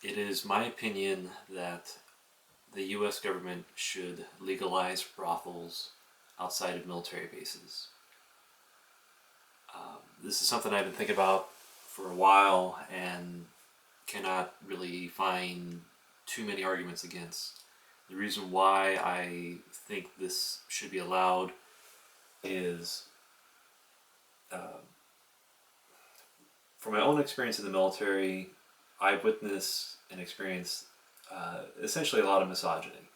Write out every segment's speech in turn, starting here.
It is my opinion that the U.S. government should legalize brothels outside of military bases. This is something I've been thinking about for a while and cannot really find too many arguments against. The reason why I think this should be allowed is from my own experience in the military, I witnessed and experienced essentially a lot of misogyny,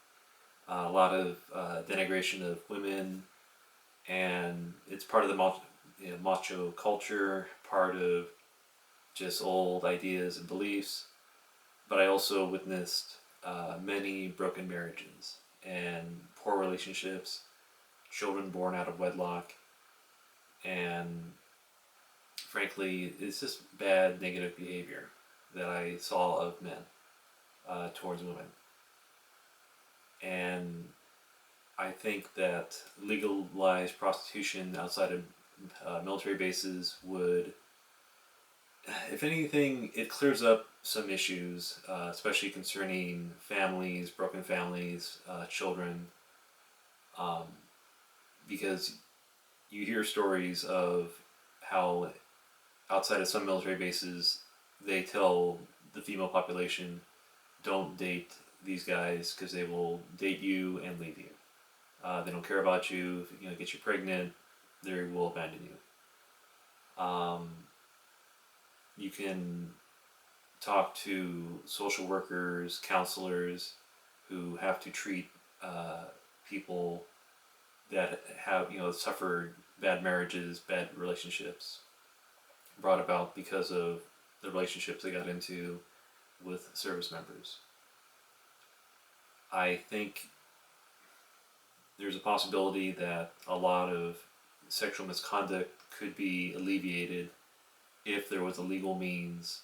a lot of denigration of women, and it's part of the macho culture, part of just old ideas and beliefs. But I also witnessed many broken marriages and poor relationships, children born out of wedlock, and frankly, it's just bad negative behavior that I saw of men towards women. And I think that legalized prostitution outside of military bases would, if anything, it clears up some issues, especially concerning families, broken families, children, um, because you hear stories of how outside of some military bases they tell the female population, don't date these guys because they will date you and leave you. They don't care about you. If, get you pregnant, they will abandon you. You can talk to social workers, counselors who have to treat people that have suffered bad marriages, bad relationships brought about because of the relationships they got into with service members. I think there's a possibility that a lot of sexual misconduct could be alleviated if there was a legal means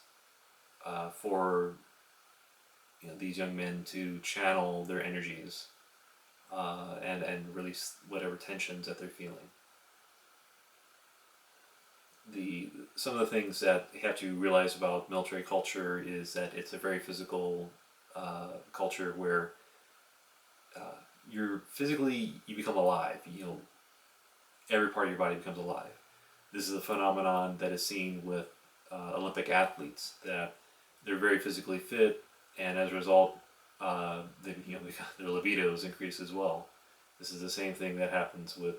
for these young men to channel their energies and release whatever tensions that they're feeling. Some of the things that you have to realize about military culture is that it's a very physical culture where you become alive. Every part of your body becomes alive. This is a phenomenon that is seen with Olympic athletes, that they're very physically fit, and as a result, their libidos increase as well. This is the same thing that happens with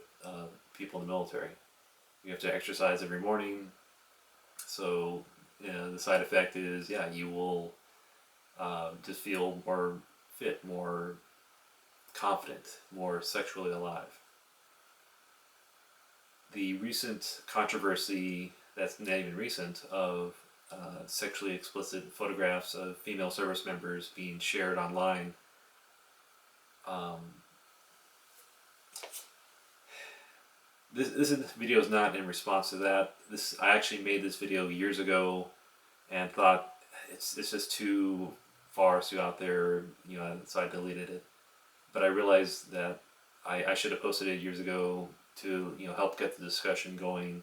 people in the military. You have to exercise every morning, so the side effect is you will just feel more fit, more confident, more sexually alive. The recent controversy, that's not even recent, of sexually explicit photographs of female service members being shared online. This video is not in response to that. I actually made this video years ago and thought it's just too far, too out there, so I deleted it. But I realized that I should have posted it years ago to help get the discussion going.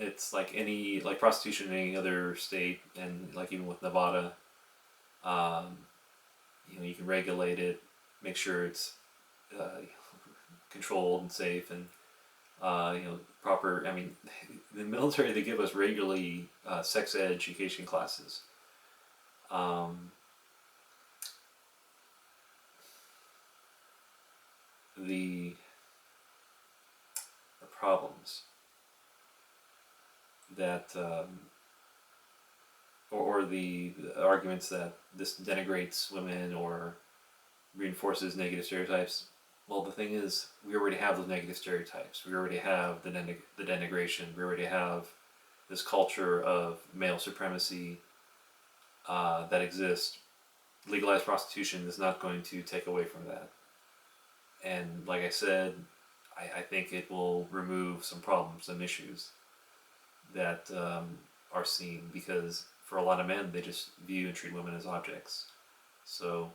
It's like prostitution in any other state, and even with Nevada, you can regulate it, make sure it's controlled and safe, and proper. I mean, the military, they give us regularly sex education classes. The problems that or the arguments that this denigrates women or reinforces negative stereotypes. Well, the thing is, we already have those negative stereotypes. We already have the denigration. We already have this culture of male supremacy that exists. Legalized prostitution is not going to take away from that. And like I said, I think it will remove some problems, some issues that are seen, because for a lot of men, they just view and treat women as objects. So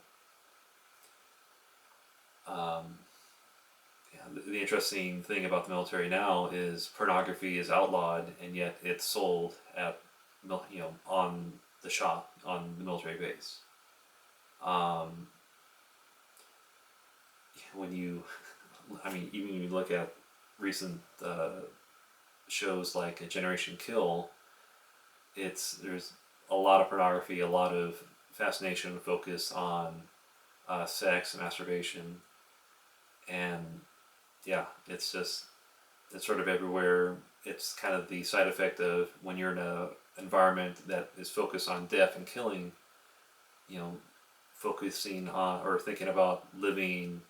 yeah, the interesting thing about the military now is pornography is outlawed, and yet it's sold at on the shop on the military base. Um, when you, I mean, even when you look at recent shows like A Generation Kill, there's a lot of pornography, a lot of fascination and focus on sex and masturbation, and yeah, it's sort of everywhere. It's kind of the side effect of when you're in a environment that is focused on death and killing, you know, focusing on or thinking about living,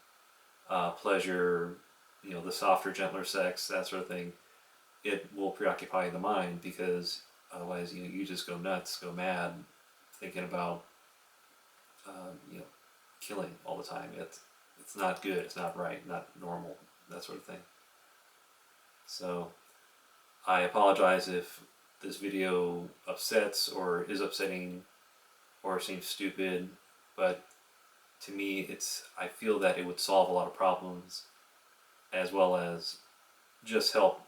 pleasure, the softer, gentler sex, that sort of thing. It will preoccupy the mind because otherwise, you just go nuts, go mad, thinking about, you know, killing all the time. It's not good. It's not right. Not normal. That sort of thing. So I apologize if this video upsets or is upsetting or seems stupid, but to me, I feel that it would solve a lot of problems as well as just help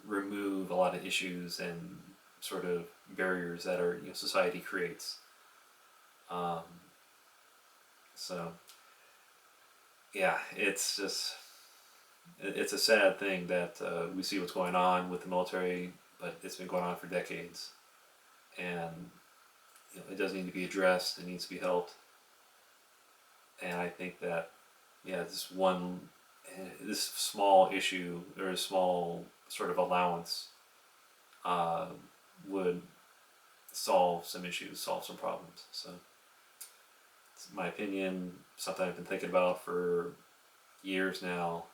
remove a lot of issues and sort of barriers that society creates. Um, so yeah, it's a sad thing that we see what's going on with the military, but it's been going on for decades, and it does need to be addressed. It needs to be helped, and I think that this small issue or a small sort of allowance uh, would solve some issues, solve some problems. So it's my opinion, something I've been thinking about for years now,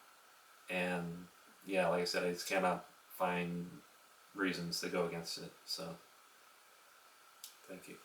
and yeah, like I said, I just cannot find reasons to go against it. So thank you.